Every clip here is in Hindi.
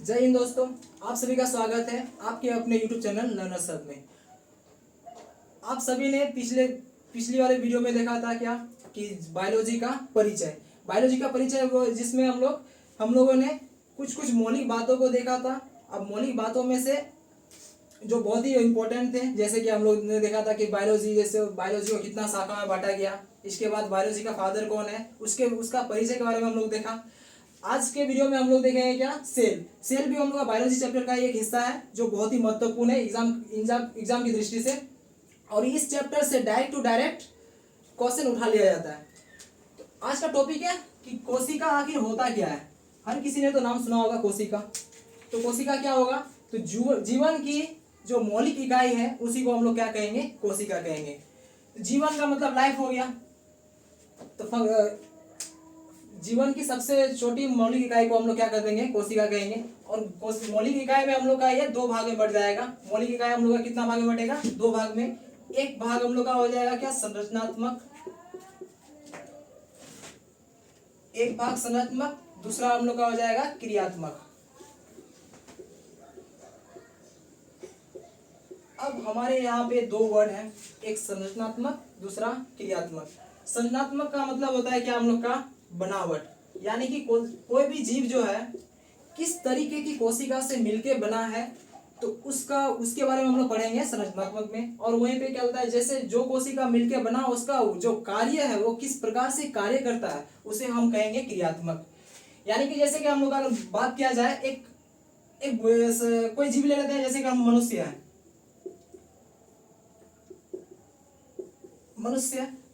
जय हिंद दोस्तों, आप सभी का स्वागत है आपके अपने YouTube चैनल लर्नर सब में। आप सभी ने पिछली वाले वीडियो में देखा था क्या कि बायोलॉजी का परिचय वो जिसमें हम लोगों ने कुछ मौलिक बातों को देखा था। अब मौलिक बातों में से जो बहुत ही इम्पोर्टेंट थे, जैसे कि हम लोग ने देखा था कि बायोलॉजी को कितना शाखा में बांटा गया, इसके बाद बायोलॉजी का फादर कौन है, उसका परिचय के बारे में हम लोग देखा। आज के वीडियो में हम लोग देखेंगे क्या सेल भी हम लोग का बायोलॉजी चैप्टर का एक हिस्सा है जो बहुत ही महत्वपूर्ण है एग्जाम की दृष्टि से, और इस चैप्टर से डायरेक्ट टू डायरेक्ट क्वेश्चन उठा लिया जाता है। तो आज का टॉपिक है कि कोशिका आखिर होता क्या है। हर किसी ने तो नाम सुना होगा कोशिका। तो कोशिका क्या होगा, तो जीवन की जो मौलिक इकाई है उसी को हम लोग क्या कहेंगे, कोशिका कहेंगे। जीवन का मतलब लाइफ हो गया, तो जीवन की सबसे छोटी मौलिक इकाई को हम लोग क्या कर देंगे, कोशिका कहेंगे। और मौलिक इकाई में हम लोग का ये दो भाग में बढ़ जाएगा। मौलिक इकाई हम लोग का कितना भाग में बटेगा, दो भाग में। एक भाग हम लोग का हो जाएगा क्या, संरचनात्मक, एक भाग संरचनात्मक, दूसरा हम लोग का हो जाएगा क्रियात्मक। अब हमारे यहाँ पे दो वर्ड हैं, एक संरचनात्मक, दूसरा क्रियात्मक। संरचनात्मक का मतलब होता है क्या, हम लोग का बनावट, यानी कि कोई भी जीव जो है किस तरीके की कोशिका से मिलके बना है, तो उसके बारे में हम लोग पढ़ेंगे संरचनात्मक में। और वहीं पे क्या होता है, जैसे जो कोशिका मिलके बना उसका जो कार्य है वो किस प्रकार से कार्य करता है उसे हम कहेंगे क्रियात्मक। यानी कि जैसे कि हम लोग अगर बात किया जाए, एक कोई जीव ले लेते हैं, जैसे कि हम मनुष्य।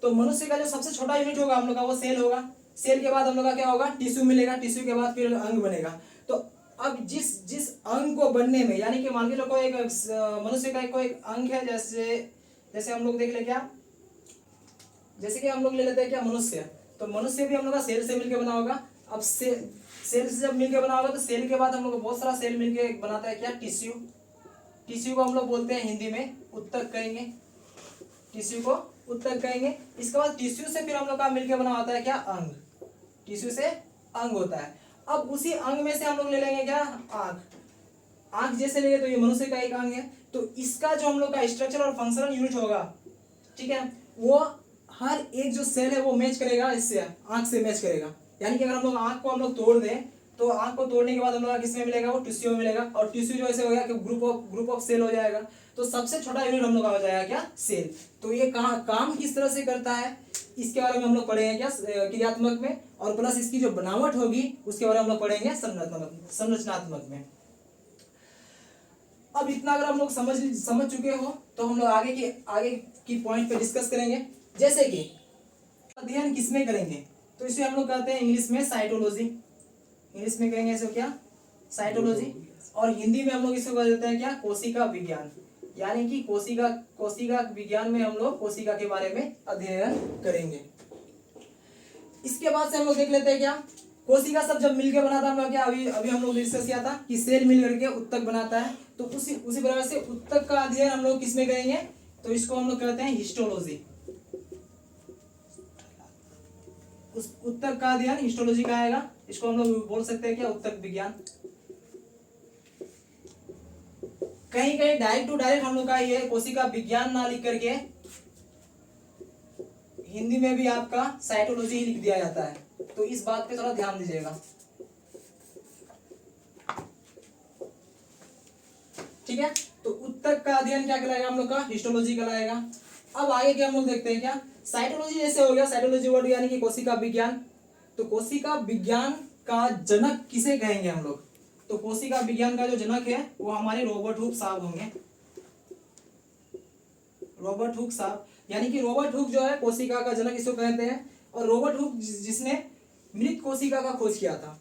तो मनुष्य का जो सबसे छोटा यूनिट होगा हम लोग का वो सेल होगा। सेल के बाद हम लोग का क्या होगा, टिश्यू मिलेगा। टिश्यू के बाद फिर अंग बनेगा। तो अब जिस अंग को बनने में, यानी कि मान के चलो कोई एक मनुष्य का कोई एक अंग है, जैसे हम लोग देख ले क्या, जैसे कि हम लोग ले लेते हैं क्या, मनुष्य। तो मनुष्य भी हम लोग का सेल से मिलकर बना होगा। अब सेल से जब मिलकर बना होगा तो सेल के बाद हम लोग बहुत सारा सेल मिलकर बनाता है क्या, टिश्यू। टिश्यू को हम लोग बोलते हैं हिंदी में उत्तक कहेंगे, टिश्यू को उत्तक कहेंगे। इसके बाद टिश्यू से फिर हम लोग का मिलकर बना होता है क्या, अंग। टिश्यू से अंग होता है। अब उसी अंग में से हम लोग ले लेंगे क्या, आंख। आंख जैसे लेंगे तो ये मनुष्य का एक अंग है। तो इसका जो हम लोग का स्ट्रक्चर और फंक्शनल यूनिट होगा, ठीक है, वो हर एक जो सेल है वो मैच करेगा, इससे आंख से मैच करेगा। यानी कि अगर हम लोग आंख को हम लोग तोड़ दें तो आंख को तोड़ने के बाद हम लोग किस में मिलेगा, वो टिश्यू में मिलेगा। और टिश्यू जो ऐसे हो गया कि ग्रुप ऑफ सेल हो जाएगा। तो सबसे छोटा यूनिट हम लोग का हो जाएगा क्या, सेल। तो ये काम किस तरह से करता है इसके बारे में हम लोग पढ़ेंगे क्या, क्रियात्मक में। और प्लस इसकी जो बनावट होगी उसके बारे में हम लोग पढ़ेंगे संरचनात्मक में। अब इतना अगर हम लोग समझ चुके हो तो हम लोग आगे की पॉइंट पे डिस्कस करेंगे। जैसे कि अध्ययन किसमें करेंगे, तो इसे हम लोग कहते हैं इंग्लिश में साइटोलॉजी। इंग्लिश में कहेंगे इसको क्या, साइटोलॉजी। और हिंदी में हम लोग इसको कह देते हैं क्या, कोशिका विज्ञान। यानी कि कोशिका विज्ञान में हम लोग कोशिका के बारे में अध्ययन करेंगे। इसके बाद से हम लोग देख लेते हैं क्या, कोशिका सब जब मिलकर बनाता है हम लोग क्या, अभी हम लोग डिस्कस किया था कि सेल मिल करके उत्तक बनाता है। तो उसी प्रकार से उत्तक का अध्ययन हम लोग किसमें करेंगे, तो इसको हम लोग कहते हैं हिस्टोलॉजी। उस उत्तक का अध्ययन हिस्टोलॉजी का आएगा। इसको हम लोग बोल सकते हैं क्या, उत्तक विज्ञान। कहीं कहीं डायरेक्ट टू डायरेक्ट हम लोग का ये कोशिका विज्ञान ना लिख करके हिंदी में भी आपका साइटोलॉजी लिख दिया जाता है। तो इस बात पे थोड़ा ध्यान दीजिएगा, ठीक है। तो उत्तक का अध्ययन क्या कहलाएगा हम लोग का, हिस्टोलॉजी कहलाएगा। अब आगे क्या हम लोग देखते हैं क्या, साइटोलॉजी जैसे हो गया, साइटोलॉजी वर्ड यानी कि कोशिका विज्ञान। तो कोशिका विज्ञान का जनक किसे कहेंगे हम लोग, तो कोशिका विज्ञान का जो जनक है वो हमारे रॉबर्ट हुक साहब होंगे। रॉबर्ट हुक साहब, यानी कि रॉबर्ट हुक जो है कोशिका का जनक इसको कहते हैं। और रॉबर्ट हुक जिसने मृत कोशिका का खोज किया था,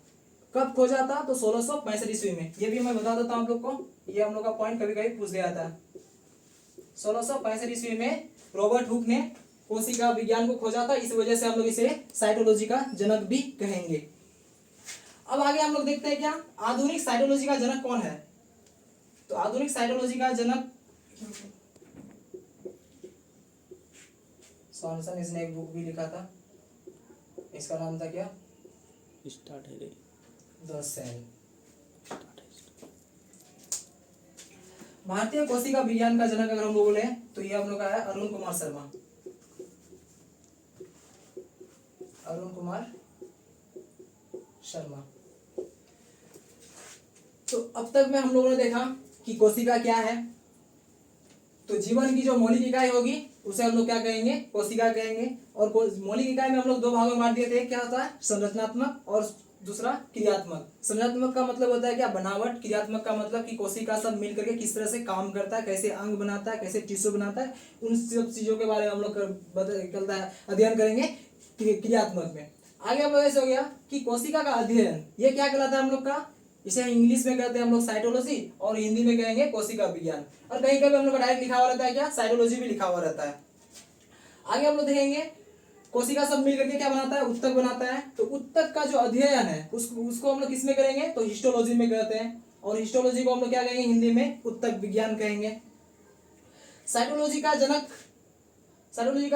कब खोजा था, तो 1665 ईस्वी में। ये भी मैं बता देता हूं आप लोग को, ये हम लोग का पॉइंट कभी कभी पूछ गया था। 1665 ईस्वी में रॉबर्ट हुक ने कोशिका विज्ञान को खोजा था, इस वजह से हम लोग इसे साइटोलॉजी का जनक भी कहेंगे। अब आगे हम लोग देखते हैं क्या, आधुनिक साइटोलॉजी का जनक कौन है। तो आधुनिक साइटोलॉजी का जनक सॉनसन, इसने एक बुक भी लिखा था, इसका नाम था क्या, स्टार्ट है द सेल। भारतीय कोशिका विज्ञान का जनक अगर हम लोग बोले तो ये हम लोग का है अरुण कुमार शर्मा। अरुण कुमार शर्मा। तो अब तक में हम लोगों ने देखा कि कोशिका क्या है। तो जीवन की जो मौलिक इकाई होगी उसे हम लोग क्या कहेंगे, कोशिका कहेंगे। और मौलिक इकाई में हम लोग दो भागों में बांट दिए थे, क्या होता है, संरचनात्मक और दूसरा क्रियात्मक। संरचनात्मक का मतलब होता है क्या, बनावट। क्रियात्मक का मतलब कि कोशिका सब मिल करके किस तरह से काम करता है, कैसे अंग बनाता है, कैसे टिश्यू बनाता है, उन सब चीजों के बारे में हम लोग चलता है अध्ययन करेंगे क्रियात्मक में। आगे हम लोग ऐसे हो गया कि कोशिका का अध्ययन ये क्या कहलाता है हम लोग का, इसे इंग्लिश में कहते हैं हम लोग साइटोलॉजी और हिंदी में कहेंगे कोशिका विज्ञान। और कहीं कभी हम लोग का डायरेक्ट लिखा हुआ रहता है क्या, साइटोलॉजी भी लिखा हुआ रहता है। आगे हम लोग देखेंगे कोशिका सब मिल करके क्या बनाता है, उत्तक बनाता है। तो उत्तक का जो अध्ययन है उसको हम लोग किस में करेंगे, तो हिस्टोलॉजी में कहते हैं। और हिस्टोलॉजी को हम लोग क्या कहेंगे, हिंदी में उत्तक विज्ञान कहेंगे। साइटोलॉजी का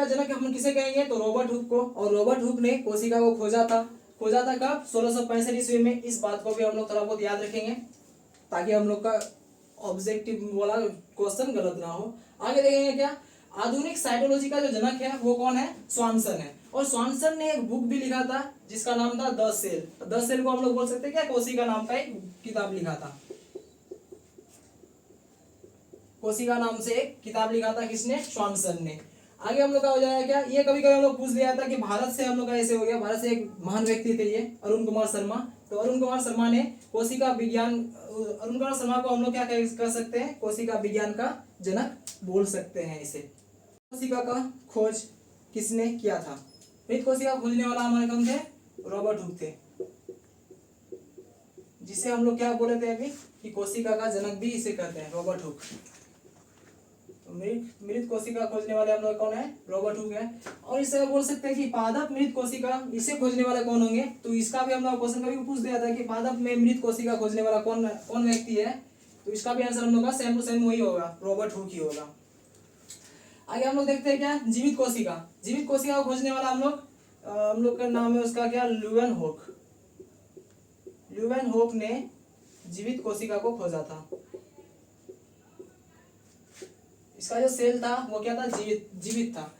जनक हम किसे कहेंगे, तो रॉबर्ट हुक को। और रॉबर्ट हुक ने कोशिका को खोजा था कब, 1665 ईस्वी में। इस बात को भी हम लोग थोड़ा बहुत याद रखेंगे ताकि हम लोग का ऑब्जेक्टिव वाला क्वेश्चन गलत ना हो। आगे देखेंगे क्या, आधुनिक साइटोलॉजी का जो जनक है वो कौन है, स्वानसन है। और स्वानसन ने एक बुक भी लिखा था जिसका नाम था द सेल। द सेल को हम लोग बोल सकते हैं क्या, कोशिका नाम का एक किताब लिखा था। कोशिका नाम से एक किताब लिखा था किसने, स्वानसन ने। आगे हम लोग का हो जाएगा क्या, ये कभी कभी हम लोग पूछ लिया था कि भारत से हम लोग का ऐसे हो गया, भारत से एक महान व्यक्ति थे ये अरुण कुमार शर्मा। तो अरुण कुमार शर्मा ने कोशिका विज्ञान, अरुण कुमार शर्मा को हम लोग क्या कर सकते हैं, कोशिका विज्ञान का जनक बोल सकते हैं इसे। कोशिका का खोज किसने किया था, मृत कोशिका खोजने वाला हमारे कौन थे, रॉबर्ट हुक थे, जिसे हम लोग क्या बोले थे अभी कि कोशिका का जनक भी इसे कहते हैं, रॉबर्ट हुक। मृत कोशिका खोजने वाले हम लोग कौन है, रॉबर्ट हुक है। और इससे बोल सकते हैं कि पादप मृत कोशिका, इसे खोजने वाले कौन होंगे, तो इसका भी हम लोग क्वेश्चन कभी पूछ दिया था कि पादप में मृत कोशिका खोजने वाला कौन व्यक्ति है। तो इसका भी आंसर हम लोग का सेम टू सेम वही होगा, रॉबर्ट हुक ही होगा। आगे हम लोग देखते हैं क्या, जीवित कोशिका को खोजने वाला हम लोग का नाम है उसका क्या, ल्यूवेन होक ने जीवित कोशिका को खोजा था। इसका जो सेल था वो क्या था, जीवित था।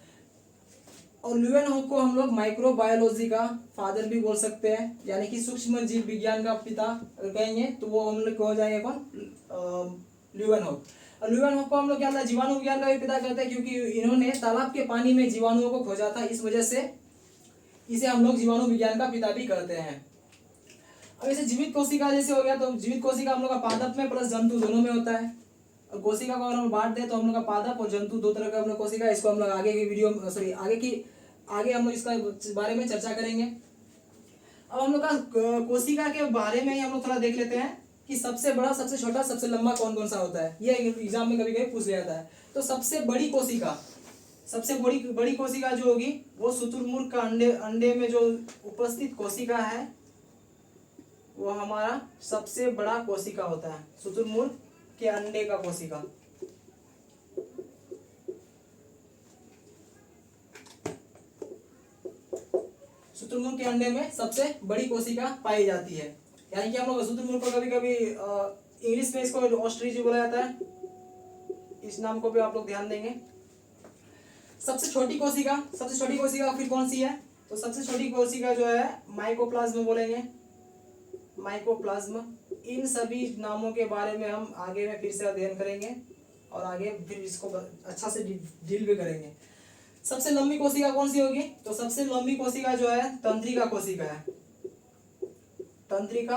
और ल्यूवेन होक को हम लोग माइक्रोबायोलॉजी का फादर भी बोल सकते हैं, यानी कि सूक्ष्म जीव विज्ञान का पिता अगर कहेंगे तो वो हम लोग हो जाएंगे कौन, ल्यूवेन होक। और ल्यूवेन होक को हम लोग क्या था, जीवाणु विज्ञान का भी पिता कहते हैं, क्योंकि इन्होंने तालाब के पानी में जीवाणुओं को खोजा था, इस वजह से इसे हम लोग जीवाणु विज्ञान का पिता भी कहते हैं। अब इसे जीवित कोशिका जैसे हो गया, तो जीवित कोशिका हम लोग का पादप में प्लस जंतु दोनों में होता है। और कोशिका को अगर हम बांट दें तो हम लोग का पादप और जंतु दो तरह का हम लोग कोशिका, इसको हम लोग आगे की वीडियो आगे हम लोग इसका बारे में चर्चा करेंगे। अब हम लोग का कोशिका के बारे में ही हम लोग थोड़ा देख लेते हैं कि सबसे बड़ा, सबसे छोटा, सबसे लंबा कौन कौन सा होता है। ये एग्जाम में कभी कभी पूछ लिया जाता है। तो सबसे बड़ी कोशिका जो होगी वो शुतुरमुर्ग का अंडे में जो उपस्थित कोशिका है वो हमारा सबसे बड़ा कोशिका होता है, शुतुरमुर्ग के अंडे का कोशिका। शुतुरमुर्ग के अंडे में सबसे बड़ी कोशिका पाई जाती है। यानी कि हम लोग शुतुरमुर्ग को कभी कभी इंग्लिश में इसको ऑस्ट्रिच बोला जाता है, इस नाम को भी आप लोग ध्यान देंगे। सबसे छोटी कोशिका फिर कौन सी है, तो सबसे छोटी कोशिका जो है माइकोप्लाज्म बोलेंगे, माइकोप्लाज्म। इन सभी नामों के बारे में हम आगे में फिर से अध्ययन करेंगे और आगे फिर इसको अच्छा से डील भी करेंगे। सबसे लंबी कोशिका कौन सी होगी, तो सबसे लंबी कोशिका जो है तंत्रिका कोशिका है, तंत्रिका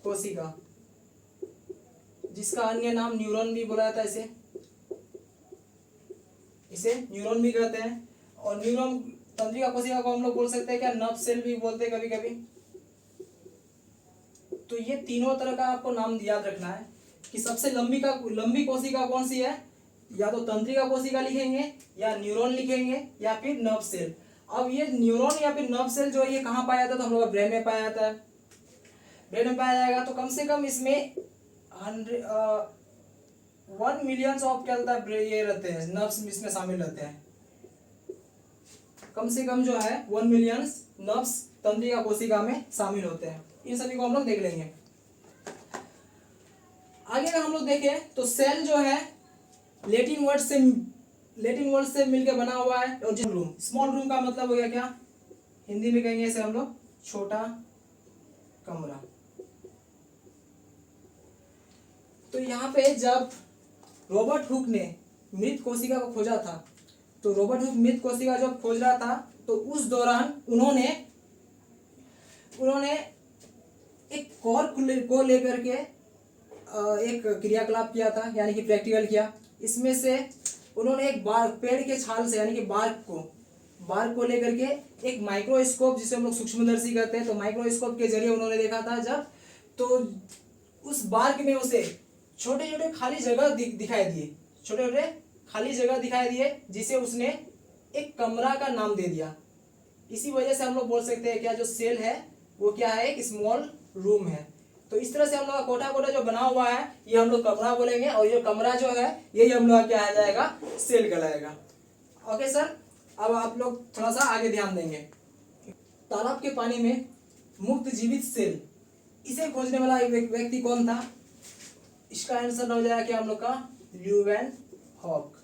कोशिका, जिसका अन्य नाम न्यूरॉन भी बोला जाता है, इसे न्यूरॉन भी कहते हैं। और न्यूरॉन, तंत्रिका कोशिका को हम लोग बोल सकते हैं क्या, नर्व सेल भी बोलते हैं कभी कभी। तो ये तीनों तरह का आपको नाम याद रखना है कि सबसे लंबी कोशिका कौन सी है, या तो तंत्रिका कोशिका लिखेंगे या न्यूरॉन लिखेंगे या फिर नर्व सेल। अब ये न्यूरॉन या फिर नर्व सेल जो है ये कहाँ पाया जाता है, तो हम लोग ब्रेन में पाया जाता है, ब्रेन में पाया जाएगा। तो कम से कम इसमें 1 मिलियन ऑफ क्या होता है, ये रहते हैं नर्व्स इसमें शामिल रहते हैं। कम से कम जो है 1 मिलियन नर्व्स तंत्रिका कोशिका में शामिल होते हैं। इन सभी को हम लोग देख लेंगे। आगे अगर हम लोग देखें तो सेल जो है लैटिन वर्ड से मिलकर बना हुआ है। और रूम, स्मॉल रूम का मतलब हो गया क्या, हिंदी में कहेंगे इसे हम लोग छोटा कमरा। तो यहाँ पे जब रॉबर्ट हुक ने मृत कोशिका को खोजा था, तो रॉबर्ट हुक मृत कोशिका जब खोज रहा था तो उस दौरान उन्होंने एक कॉर्क को लेकर के एक क्रियाकलाप किया था, यानी कि प्रैक्टिकल किया। इसमें से उन्होंने एक पेड़ के छाल से, यानी कि बार्क को लेकर के एक माइक्रोस्कोप, जिसे हम लोग सूक्ष्मदर्शी कहते हैं, तो माइक्रोस्कोप के जरिए उन्होंने देखा था जब, तो उस बार्क में उसे छोटे छोटे खाली जगह दिखाई दिए, छोटे छोटे खाली जगह दिखाई दिए, जिसे उसने एक कमरा का नाम दे दिया। इसी वजह से हम लोग बोल सकते हैं क्या, जो सेल है वो क्या है, एक स्मॉल रूम है। तो इस तरह से हम लोग का कोटा कोटा जो बना हुआ है ये हम लोग कमरा बोलेंगे, और ये कमरा जो है यही हम लोग क्या आ जाएगा, सेल कहलाएगा। ओके सर, अब आप लोग थोड़ा सा आगे ध्यान देंगे। तालाब के पानी में मुक्त जीवित सेल, इसे खोजने वाला एक व्यक्ति कौन था? इसका आंसर हो जाएगा क्या हम लोग का, ल्यूवेनहॉक,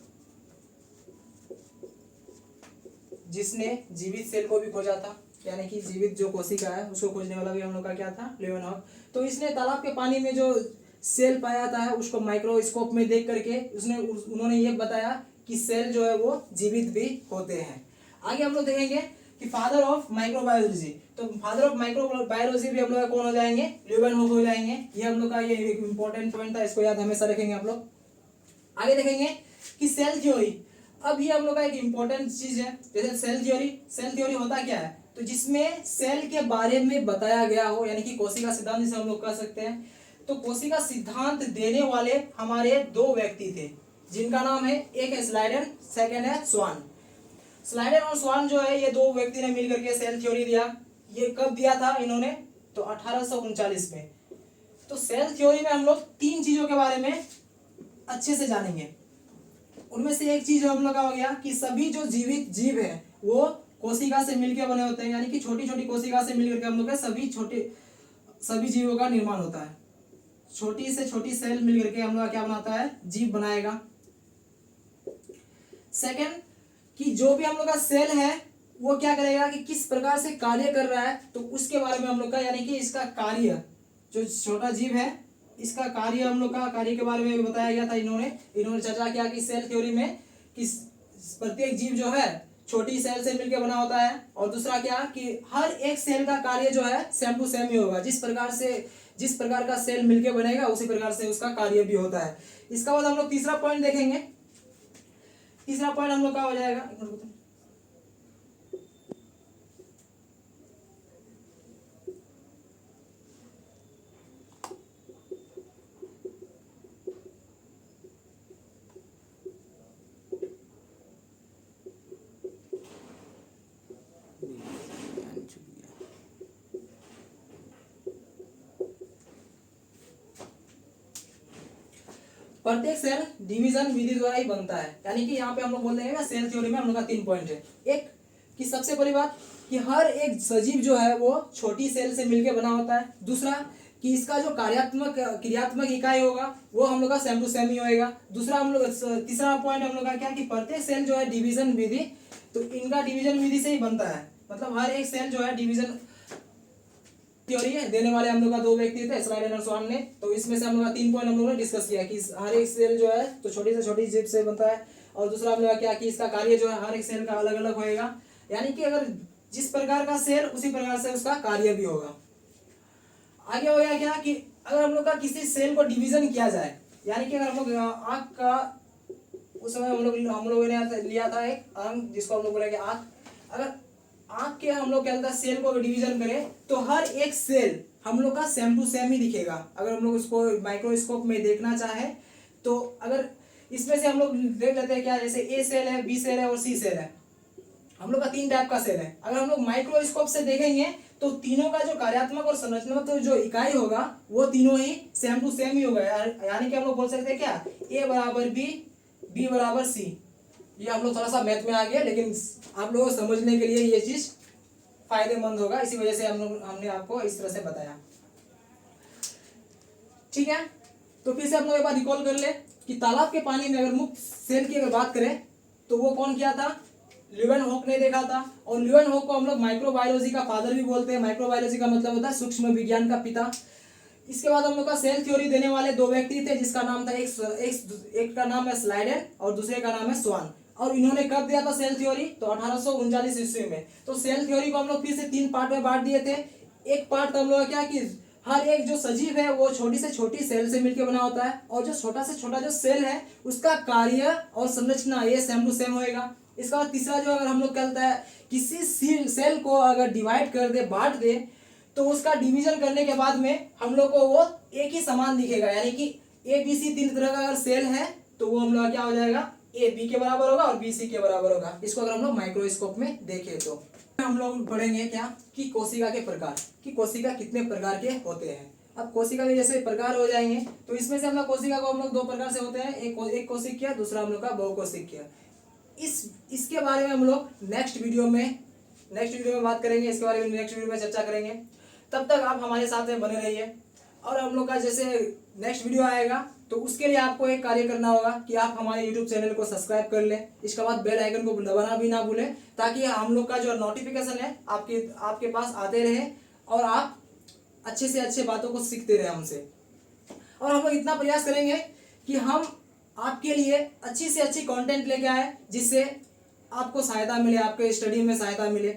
जिसने जीवित सेल को भी खोजा था, यानी कि जीवित जो कोशिका है उसको खोजने वाला भी हम लोग का क्या था, ल्यूवेनहॉक। तो इसने तालाब के पानी में जो सेल पाया था उसको माइक्रोस्कोप में देख करके उन्होंने ये बताया कि सेल जो है वो जीवित भी होते हैं। आगे हम लोग देखेंगे कि फादर ऑफ माइक्रोबायोलॉजी, तो फादर ऑफ माइक्रोबायोलॉजी भी हम लोग कौन हो जाएंगे, ल्यूवेनहॉक हो जाएंगे। ये हम लोग का ये एक इंपॉर्टेंट पॉइंट था, इसको याद हमेशा रखेंगे आप लोग। आगे देखेंगे कि सेल थ्योरी, अब ये हम लोग का एक इंपॉर्टेंट चीज है। जैसे सेल थ्योरी होता क्या है, तो जिसमें सेल के बारे में बताया गया हो, यानी कि कोशिका सिद्धांत जिसे हम लोग कह सकते हैं। तो कोशिका सिद्धांत देने वाले हमारे दो व्यक्ति थे, जिनका नाम है, एक है स्लाइडन, सेकंड है स्वान। स्लाइडन और स्वान जो है ये दो व्यक्ति ने मिलकर के सेल थ्योरी दिया। ये कब दिया था इन्होंने, तो 1839 में। तो सेल थ्योरी में हम लोग तीन चीजों के बारे में अच्छे से जानेंगे। उनमें से एक चीज हम लोग का हो गया कि सभी जो जीवित जीव है वो कोशिका से मिलकर बने होते हैं, यानी कि छोटी छोटी कोशिका से मिलकर के हम लोग सभी जीवों का निर्माण होता है। छोटी से छोटी सेल मिलकर के हम लोग क्या बनाता है, जीव बनाएगा। सेकंड, कि जो भी हम लोग का सेल है वो क्या करेगा कि किस प्रकार से कार्य कर रहा है, तो उसके बारे में हम लोग का, यानी कि इसका कार्य, जो छोटा जीव है इसका कार्य, हम लोग का कार्य के बारे में बताया गया था। इन्होंने चर्चा किया कि सेल थ्योरी में कि प्रत्येक जीव जो है छोटी सेल से मिलकर बना होता है, और दूसरा क्या कि हर एक सेल का कार्य जो है सेम टू सेम ही होगा, जिस प्रकार का सेल मिलकर बनेगा उसी प्रकार से उसका कार्य भी होता है। इसका बाद हम लोग तीसरा पॉइंट देखेंगे। तीसरा पॉइंट हम लोग का हो जाएगा, प्रत्येक सेल डिवीजन विधि द्वारा ही बनता है। यानी कि यहाँ पे हम लोग बोल रहे हैं सेल थ्योरी में हम लोग का 3 पॉइंट है। एक कि सबसे पहली बात कि हर एक सजीव जो है वो छोटी सेल से मिलकर बना होता है। दूसरा कि इसका जो क्रियात्मक इकाई होगा वो हम लोग का सेम टू सेम ही होएगा। तीसरा पॉइंट हम लोग का क्या कि प्रत्येक सेल जो है डिवीजन विधि, तो इनका डिवीजन विधि से ही बनता है। मतलब हर एक सेल जो है डिवीजन थ्योरी है देने वाले हम लोग का दो व्यक्ति थे, स्लाइडन और स्वान ने। तो इसमें से हम लोग का 3 पॉइंट हम लोगों ने डिस्कस किया कि हर एक सेल जो है तो छोटी से छोटी जीव से बनता है, और दूसरा हम लोग का क्या कि इसका कार्य जो है हर एक सेल का अलग अलग होएगा। यानी कि अगर जिस प्रकार का सेल उसी प्रकार से उसका कार्य भी होगा। आगे हो गया क्या कि अगर हम लोग का किसी सेल को डिवीजन किया जाए, यानी कि अगर हम लोग आँख का, उस समय हम लोगों ने लिया था एक अंग जिसको हम लोग बोलेंगे आँख। अगर आँख के हम लोग क्या होता है सेल को डिवीजन करें तो हर एक सेल हम लोग का सेम टू सेम ही दिखेगा। अगर हम लोग उसको माइक्रोस्कोप में देखना चाहे तो अगर इसमें से हम लोग देख लेते हैं क्या, जैसे ए सेल है, बी सेल है और सी सेल है। हम लोग का 3 टाइप का सेल है। अगर हम लोग माइक्रोस्कोप से देखेंगे तो तीनों का जो कार्यात्मक और संरचनात्मक जो इकाई होगा वो तीनों ही सेम टू सेम ही होगा। यानी कि हम लोग बोल सकते हैं क्या, ए बराबर बी, बी बराबर सी। ये हम लोग थोड़ा सा मैथ में आ गया, लेकिन आप लोगों को समझने के लिए ये चीज फायदेमंद होगा, इसी वजह से हमने आपको इस तरह से बताया। ठीक है, तो फिर से हम लोग एक बार रिकॉल कर ले कि तालाब के पानी में अगर मुक्त सेल की अगर बात करें तो वो कौन किया था, ल्यूवेनहॉक ने देखा था। और ल्यूवेनहॉक को हम लोग माइक्रोबायोलॉजी का फादर भी बोलते हैं। माइक्रोबायोलॉजी का मतलब होता है सूक्ष्म विज्ञान का पिता। इसके बाद हम लोग का सेल थ्योरी देने वाले दो व्यक्ति थे, जिसका नाम था एक का नाम है स्लाइडर और दूसरे का नाम है स्वान। और इन्होंने कब दिया था सेल थ्योरी, तो 1839 ईस्वी में। तो सेल थ्योरी को हम लोग फिर से 3 पार्ट में बांट दिए थे। एक पार्ट हम लोग क्या कि हर एक जो सजीव है वो छोटी से छोटी सेल से मिलकर बना होता है, और जो छोटा से छोटा जो सेल है उसका कार्य और संरचना ये सेम टू सेम होएगा। इसका बाद तीसरा जो अगर हम लोग कहता है किसी सेल को अगर डिवाइड कर दे, बांट दे, तो उसका डिवीजन करने के बाद में हम लोग को वो एक ही समान दिखेगा। यानी कि ए बी सी 3 तरह का अगर सेल है तो वो हम लोग क्या हो जाएगा, ए बी के बराबर होगा और बी सी के बराबर होगा। इसको अगर हम लोग माइक्रोस्कोप में देखें तो हम लोग पढ़ेंगे क्या कि कोशिका के प्रकार, कि कोशिका कितने प्रकार के होते हैं। अब कोशिका के जैसे प्रकार हो जाएंगे तो इसमें से हम लोग कोशिका को हम लोग 2 प्रकार से होते हैं, एक कोशिकीय, दूसरा हम लोग का बहुकोशिकीय। इसके बारे में हम लोग नेक्स्ट वीडियो में बात करेंगे। इसके बारे में नेक्स्ट वीडियो में चर्चा करेंगे। तब तक आप हमारे साथ में बने रहिए। और हम लोग का जैसे नेक्स्ट वीडियो आएगा तो उसके लिए आपको एक कार्य करना होगा कि आप हमारे यूट्यूब चैनल को सब्सक्राइब कर लें। इसके बाद बेल आइकन को दबाना भी ना भूलें, ताकि हम लोग का जो नोटिफिकेशन है आपके पास आते रहे और आप अच्छे से अच्छे बातों को सीखते रहे हमसे। और हम लोग इतना प्रयास करेंगे कि हम आपके लिए अच्छी से अच्छी कंटेंट लेके आए, जिससे आपको सहायता मिले, आपके स्टडी में सहायता मिले।